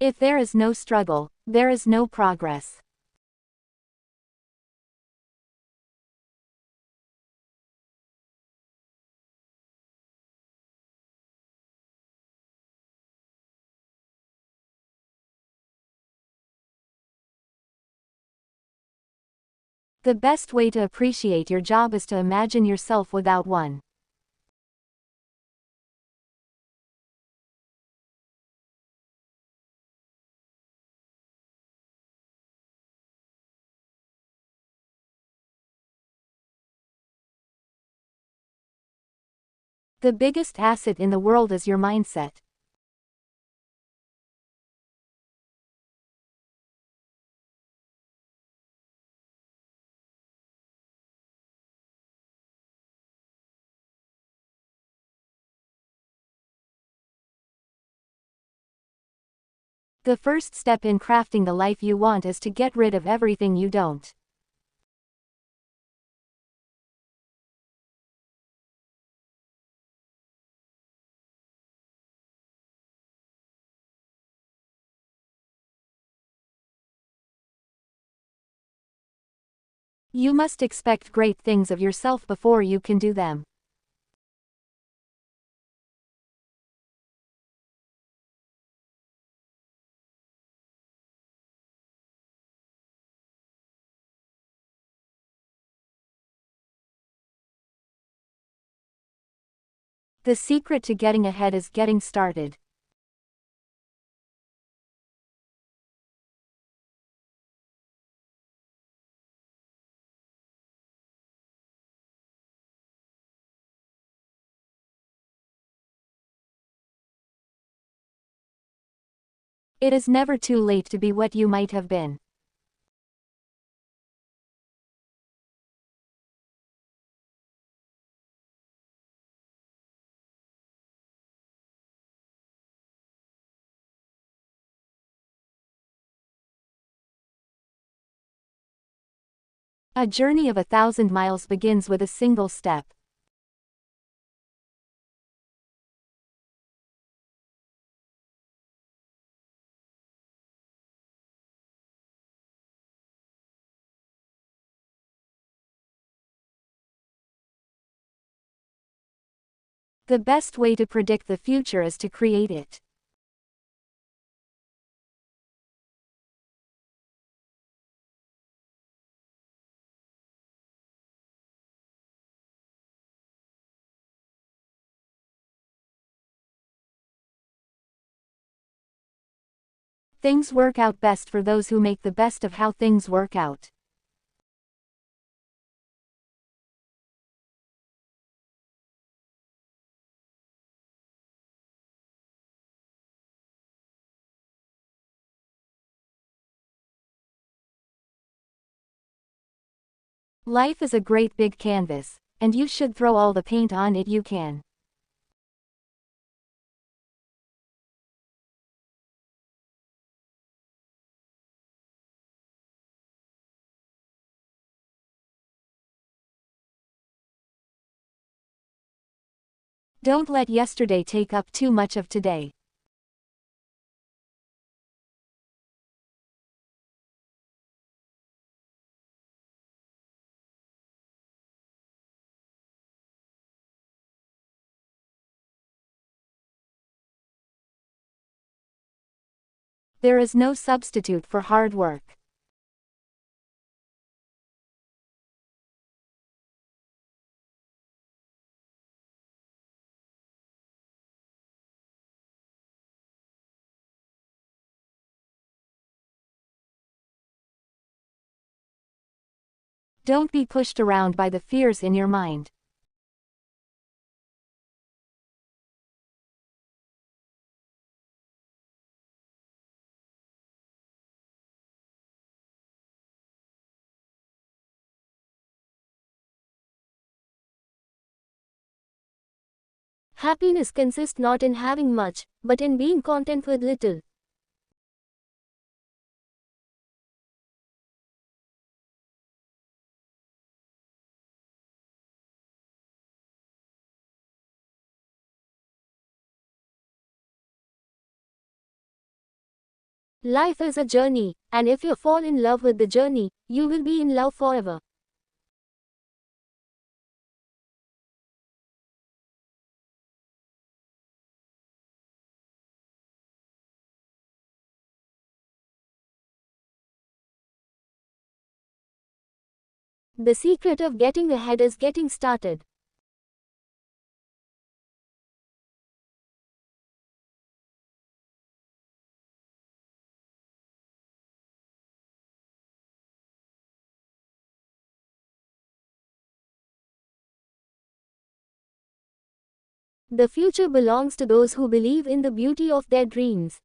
If there is no struggle, there is no progress. The best way to appreciate your job is to imagine yourself without one. The biggest asset in the world is your mindset. The first step in crafting the life you want is to get rid of everything you don't. You must expect great things of yourself before you can do them. The secret to getting ahead is getting started. It is never too late to be what you might have been. A journey of 1,000 miles begins with a single step. The best way to predict the future is to create it. Things work out best for those who make the best of how things work out. Life is a great big canvas, and you should throw all the paint on it you can. Don't let yesterday take up too much of today. There is no substitute for hard work. Don't be pushed around by the fears in your mind. Happiness consists not in having much, but in being content with little. Life is a journey, and if you fall in love with the journey, you will be in love forever. The secret of getting ahead is getting started. The future belongs to those who believe in the beauty of their dreams.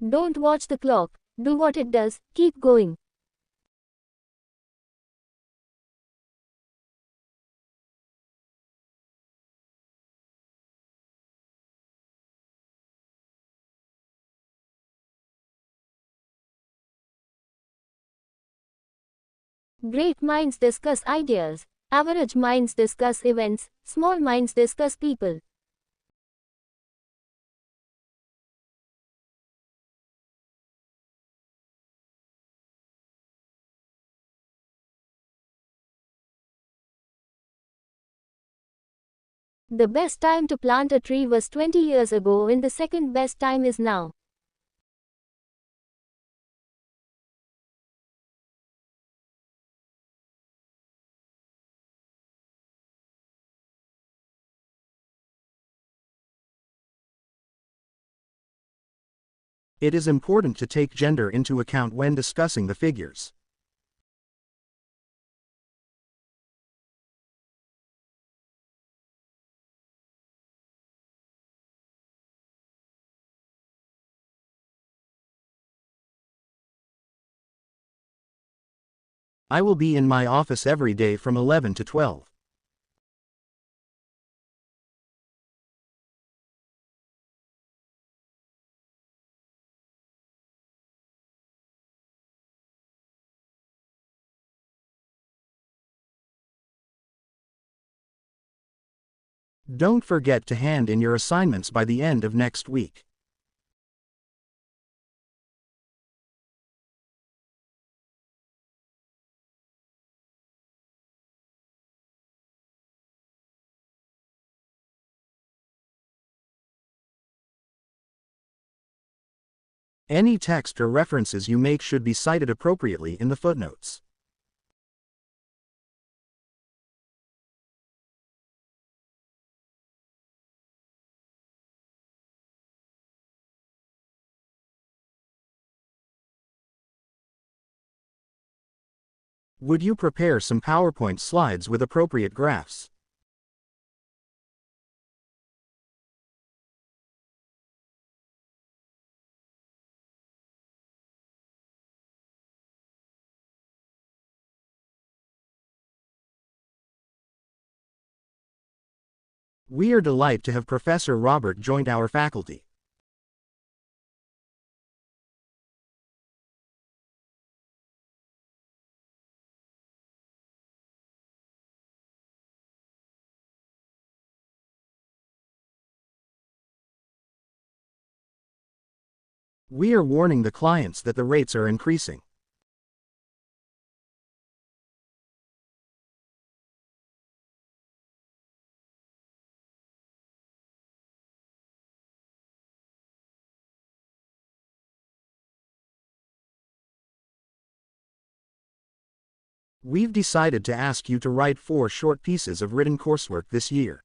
Don't watch the clock. Do what it does. Keep going. Great minds discuss ideas. Average minds discuss events. Small minds discuss people. The best time to plant a tree was 20 years ago, and the second best time is now. It is important to take gender into account when discussing the figures. I will be in my office every day from 11 to 12. Don't forget to hand in your assignments by the end of next week. Any text or references you make should be cited appropriately in the footnotes. Would you prepare some PowerPoint slides with appropriate graphs? We are delighted to have Professor Robert join our faculty. We are warning the clients that the rates are increasing. We've decided to ask you to write 4 short pieces of written coursework this year.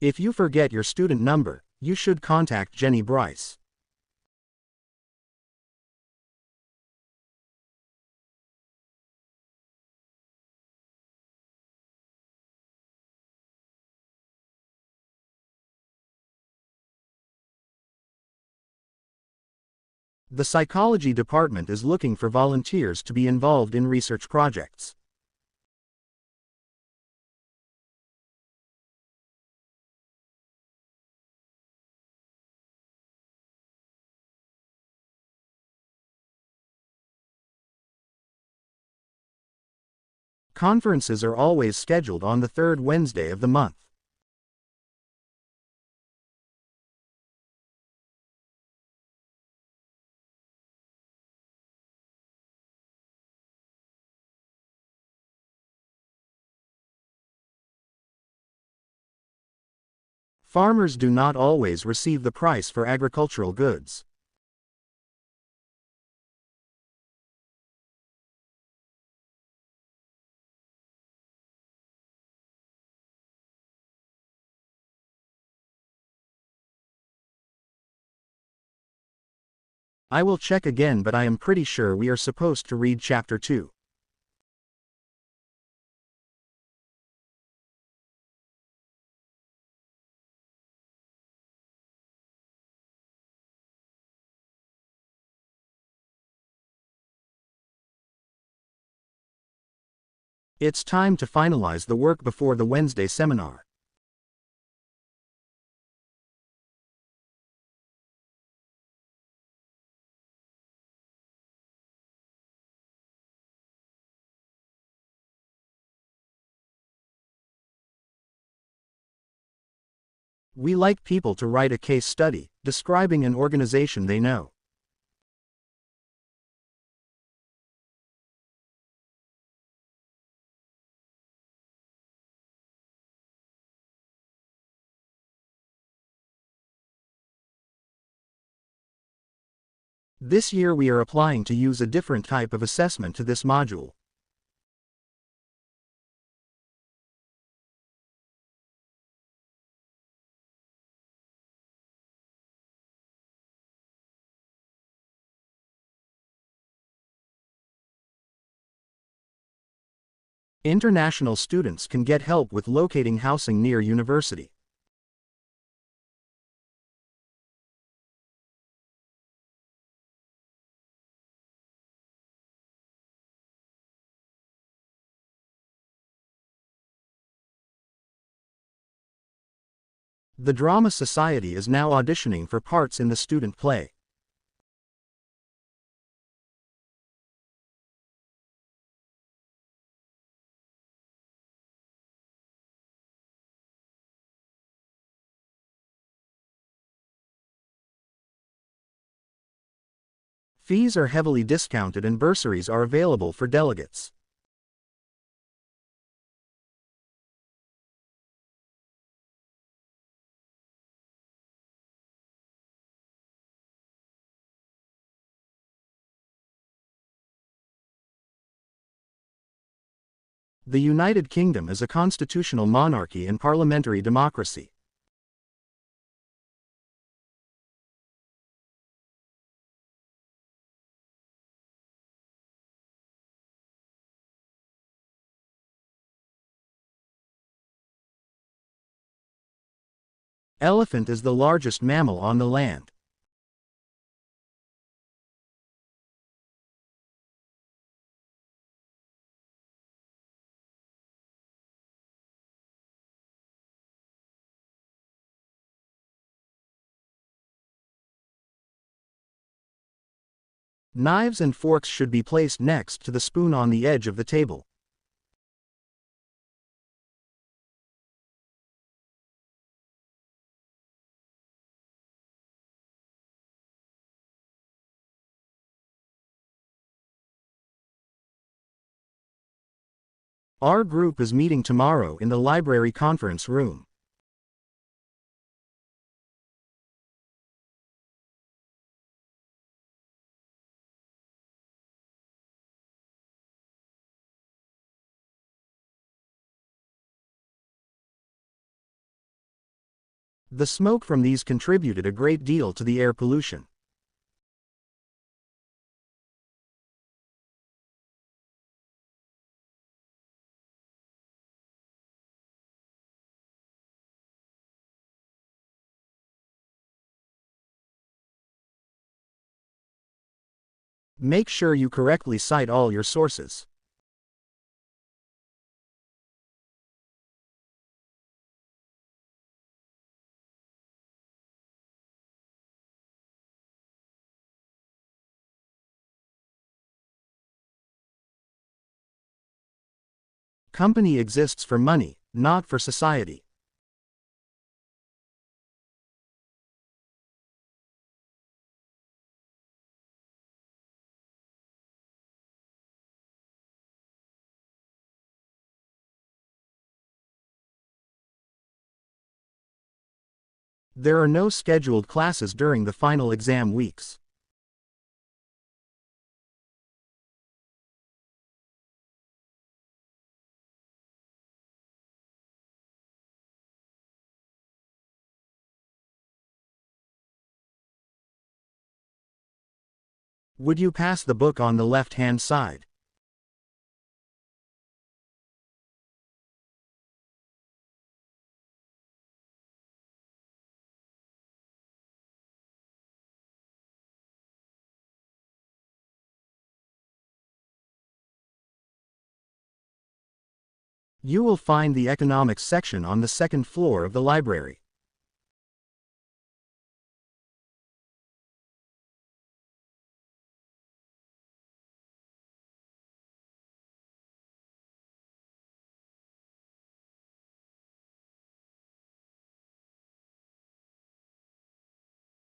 If you forget your student number, you should contact Jenny Bryce. The psychology department is looking for volunteers to be involved in research projects. Conferences are always scheduled on the third Wednesday of the month. Farmers do not always receive the price for agricultural goods. I will check again, but I am pretty sure we are supposed to read chapter 2. It's time to finalize the work before the Wednesday seminar. We like people to write a case study, describing an organization they know. This year we are applying to use a different type of assessment to this module. International students can get help with locating housing near university. The Drama Society is now auditioning for parts in the student play. Fees are heavily discounted and bursaries are available for delegates. The United Kingdom is a constitutional monarchy and parliamentary democracy. Elephant is the largest mammal on the land. Knives and forks should be placed next to the spoon on the edge of the table. Our group is meeting tomorrow in the library conference room. The smoke from these contributed a great deal to the air pollution. Make sure you correctly cite all your sources. Company exists for money, not for society. There are no scheduled classes during the final exam weeks. Would you pass the book on the left-hand side? You will find the economics section on the second floor of the library.